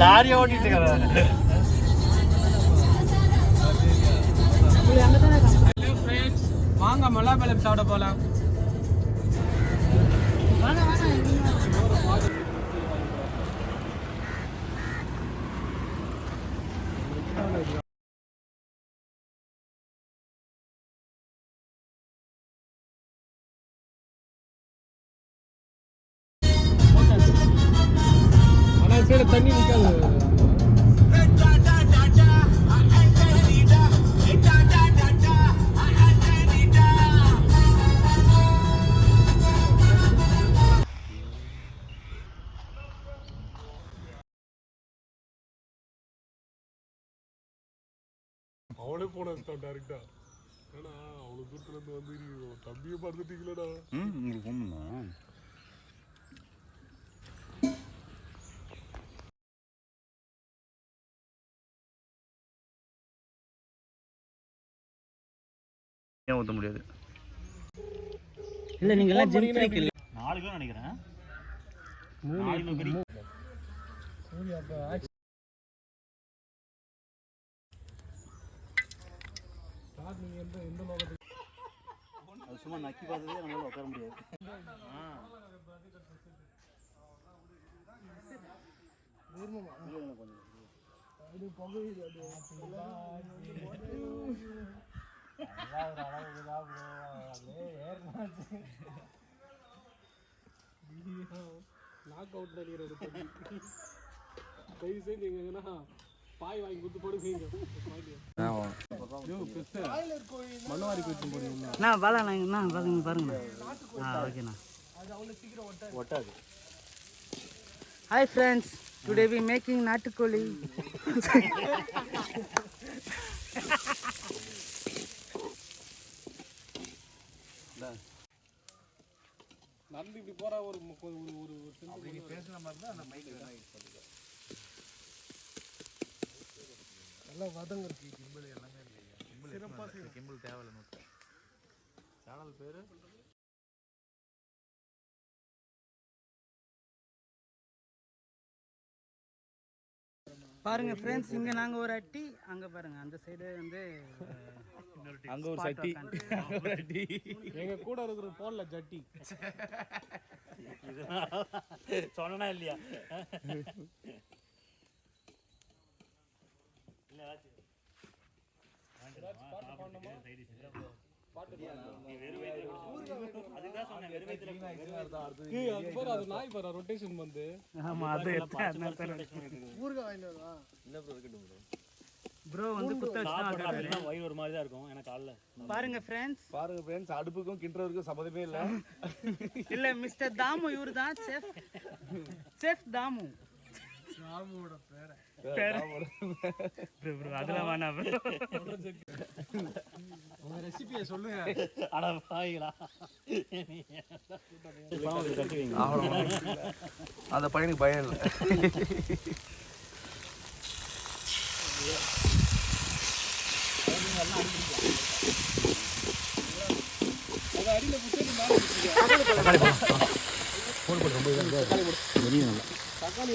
லாரியை ஓட்டிட்டு வாங்க மல்லாப்பழம் சாப்பிட போலாம். ஆனால் சைடு தண்ணி நிற்காது. அவளே போன டேரக்டா. ஏன்னா அவ்வளோ தூரத்துல இருந்து வந்து தம்பியை பார்த்துட்டீங்களா? உங்களுக்கு போகணும்னா ஏன் ஊற்ற முடியாது? இல்லை நீங்கள் எல்லாம் ஜிம் ஃப்ரீக் இல்லை. 4 கிலோ நினைக்கிறேன். 4 கிலோ கறி. அது சும்மா நக்கி பார்த்ததே நம்மளால உட்கார முடியாது. நாக் அவுட் அடிக்கிற தயவு செஞ்சு எங்கன்னா பாய் வாங்கி கொடுத்து போடுவீங்க. மண்ணவாரி போயிட்டு போடுவீங்க. நான் பாலாண்ணா பாருங்க. ஓகேண்ணா. ஒட்டாது. Hi friends, today we making நாட்டுக்கோழி. நடந்து இப்படி போற ஒரு பேசுன மாதிரி தான் அந்த மைக் நல்லா வதங்க இருக்கு. கிம்பிள் எல்லாமே இல்லையா? கிம்பிள் தேவையில்லை. நோட்டு சேனல் பேரு பாருங்க ஃப்ரெண்ட்ஸ், இங்க நாங்க ஒரு அட்டி, அங்க பாருங்க அந்த சைடு வந்து அங்க ஒரு சட்டி, எங்க கூட இருக்கிற போன்ல ஜட்டி சொன்னா இல்லையா? நாய் பாரு ரொட்டேஷன் வந்து. ப்ரோ வந்து குத்த வச்சா வயிறு ஒரு மாதிரி தான் இருக்கும். எனக்கு காலைல பாருங்க ஃப்ரெண்ட்ஸ், அடுப்புக்கும் கிண்டறதுக்கும் சம்மதமே இல்ல. இல்ல மிஸ்டர் தாமு, இவரு தான் செஃப் தாமு. தாமுவோட பேர் ப்ரோ அதெல்லாம் வேணாம் ப்ரோ. உங்க ரெசிபியை சொல்லுங்க. அட பாய்களா, அந்த பையனுக்கு பயம் இல்லை. தக்காளி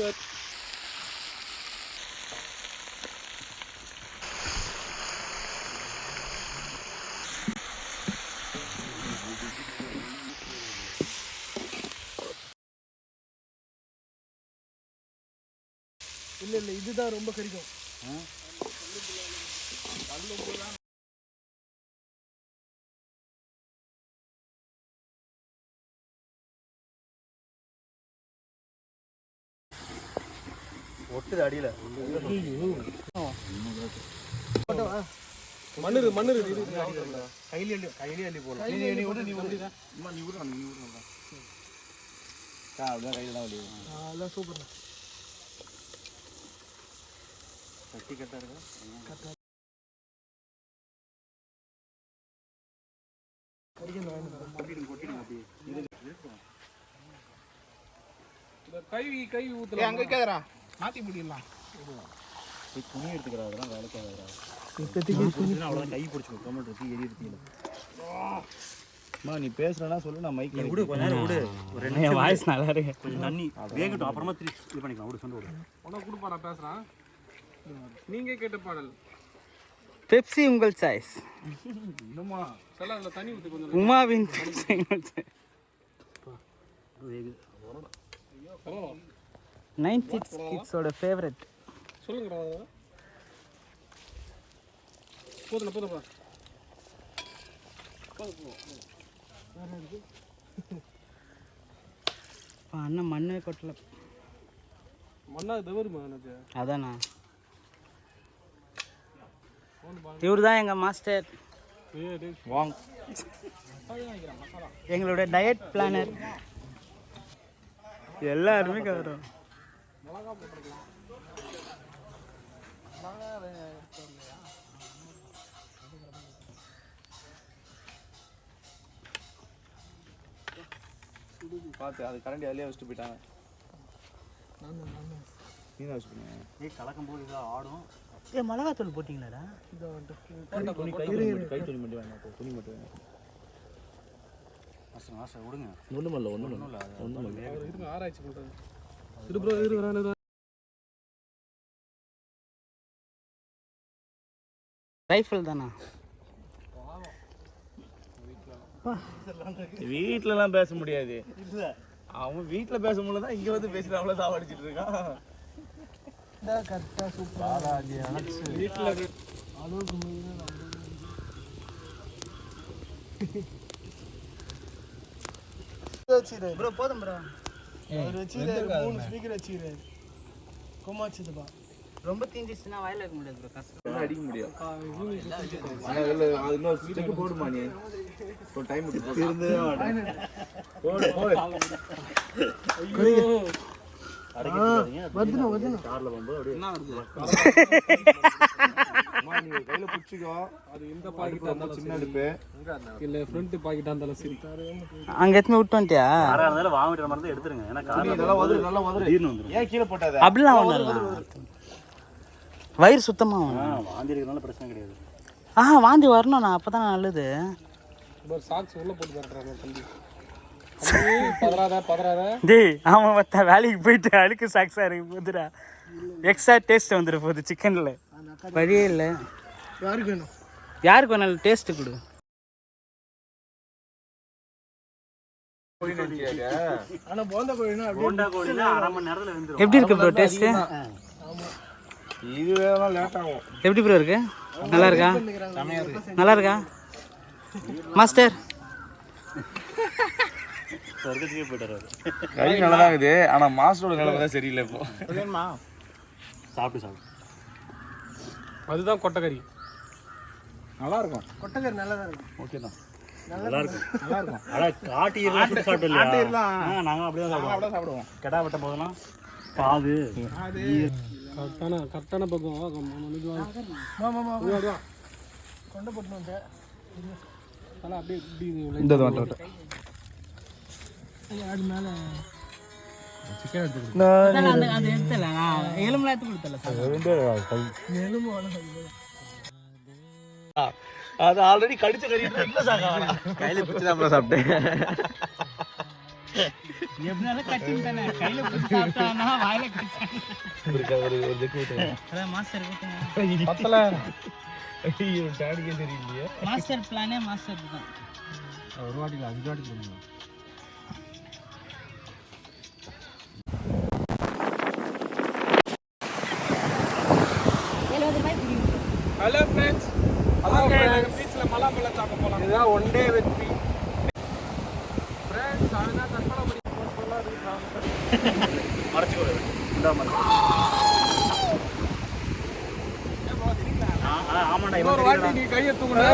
இல்ல இதுதான் ரொம்ப கறிக்கும். ஒட்டுது அடியில. மண்ணு கையிலே அள்ளி போடலாம். அதெல்லாம் சூப்பர். சட்டி கட்டா இருக்கா? கை ஊத்தலாம். அங்க கேக்குறா மாத்தி முடியலாம். துணி எடுத்துக்கிறா, அதெல்லாம் வேலைக்காக. அவ்வளோதான் கை பிடிச்சிக்கும். கமெண்ட் இருக்கு எரி எடுத்தீங்க. நீ பேசுறேன்னா சொல்லு நான் மைக் விடு கொஞ்ச நேரம் விடு. ஒரு 2 நிமிஷம் வாய்ஸ் நல்லா இருக்கு. கொஞ்சம் தண்ணி வேகட்டும், அப்புறமா இது பண்ணிக்கலாம். விடு சொந்த விடு. உனக்கு கொடுப்பாடா பேசுறான். நீங்க கேட்ட பாடல் பெப்சி உங்கள் சாய்ஸ். இன்னுமா சொல்ல அதுல தண்ணி ஊத்தி கொஞ்சம். உமாவின் பெப்சி உங்கள் சாய்ஸ். 90s கிட்ஸோட ஃபேவரட். சொல்லுங்கடா. போதுப்பா. அண்ணன் மண்ணே கொட்டல. மண்ணா தவறுமா எனக்கு. அதானா இவர் தான் எங்கள் மாஸ்டர். வாங் எங்களோட டயட் பிளானர். எல்லாருமே கவரும். பார்த்து அது கரண்டி அதிலே வச்சுட்டு போயிட்டாங்க. நீ தான் வச்சுட்டு கலக்கும் போது இதாக ஆடும். மிளகாத்தூள் போட்டிங்களாடா? கை துணி மட்டும் வேணாம். துணி மட்டும் வேணாம். விடுங்க. ஒன்றும் இல்லை. இருங்க ஆராய்ச்சி பண்ணுறது. ரைஃபிள் தானா? வீட்டிலலாம் பேச முடியாது. அவன் வீட்டில் பேச முடியல தான் இங்கே வந்து பேசுகிற அவ்வளோ சாவடிச்சிட்டு இருக்கான். ப்ரோ போதும் ப்ரோ. ரொம்ப தீஞ்சிச்சுன்னா வாயில வைக்க முடியாது ப்ரோ. கஷ்டம் அடிக்க முடியும். அது இன்னொரு ஸ்டிக்கு போடுமா நீ? ஒரு டைம் இருந்து போடு போடு. கார்ல போகும்போது அப்படியே நீங்க கையில பிடிச்சிக்கோ. அது இந்த பாக்கெட் இருந்தாலும் சின்ன அடுப்பு இல்ல ஃப்ரண்ட் பாக்கெட் இருந்தாலும் சரி. அங்க எத்தனை விட்டு வந்துட்டியா? யாரா இருந்தாலும் வாங்கிட்டு மாதிரி எடுத்துருங்க. ஏன்னா நல்லா வதரு நல்லா வதரு. தீர்னு வந்துடும். ஏன் கீழே போட்டாத? அப்படிலாம் ஒன்றும் வயிறு சுத்தமாக வாந்தி இருக்கிறதுனால பிரச்சனை கிடையாது. வாந்தி வரணும்ண்ணா, அப்போ தான் நல்லது. ஒரு சாக்ஸ் உள்ள போட்டு தரறாங்க தம்பி. பதறாத. டேய் அவன் மற்ற வேலைக்கு போயிட்டு அழுக்கு சாக்ஸாக இருக்கு போதுடா. எக்ஸ்ட்ரா டேஸ்ட் வந்துட போகுது சிக்கனில். வழியே இல்லை. யாருக்கு வேணும்? யாருக்கு வேணாலும் டேஸ்ட்டு கொடு. போண்டா கோழினா அரை மணி நேரத்தில் வெந்துடும். எப்படி இருக்கு ப்ரோ டேஸ்ட்டு? இது வேணா லேட் ஆகும். எப்படி ப்ரோ இருக்கு? நல்லா இருக்கா? நல்லா இருக்கா மாஸ்டர்? சொர்க்கத்துக்கே போயிட்டாரு. கை நல்லா தான் இருக்குது. ஆனால் மாஸ்டரோட நிலைமை தான் சரியில்லை இப்போ. சாப்பிட்டு அதுதான் கொட்டைக்கறி. நல்லா இருக்கும். கொட்டைக்கறி நல்லா தான் இருக்கும். ஓகே தான். நல்லா இருக்கும். அதான் காட்டிடலாம் சுட்டு சாப்பிடலாம். நாங்கள் அப்படியே சாப்பிடுவோம். கெடா வெட்ட போதெல்லாம் காது கரெக்டான பக்கம் கொண்டை போட்டு வந்து அப்படியே இந்த அது மேலே சிக்கன் அது எடுத்தல எலும்புலாம் எடுத்து கொடுத்தல. அது ஆல்ரெடி கடிச்ச கறி கையில பிடிச்சி தான் சாப்பிட்டேன். எப்படினாலும் கட்டிட்டானே கையில பிடிச்சி சாப்பிட்டானா வாயில கடிச்சான். அதான் மாஸ்டர் கொடுத்துங்க. பத்தல. ஐயோ டாடிக்கே தெரியலையே. மாஸ்டர் பிளானே மாஸ்டர் தான். ஒரு வாட்டில 5 வாட்டி பண்ணுங்க. Hello friends. பீச்ல மலாமலை சாப்பிட போலாம். இதுதான் one day with me friends. அவனா கற்பனை பண்ணி போஸ்ட்லாம் இருக்கு. மறைச்சிக்கோ. ஆமாண்டா. ஒரு வாட்டி நீ கையை தூக்குன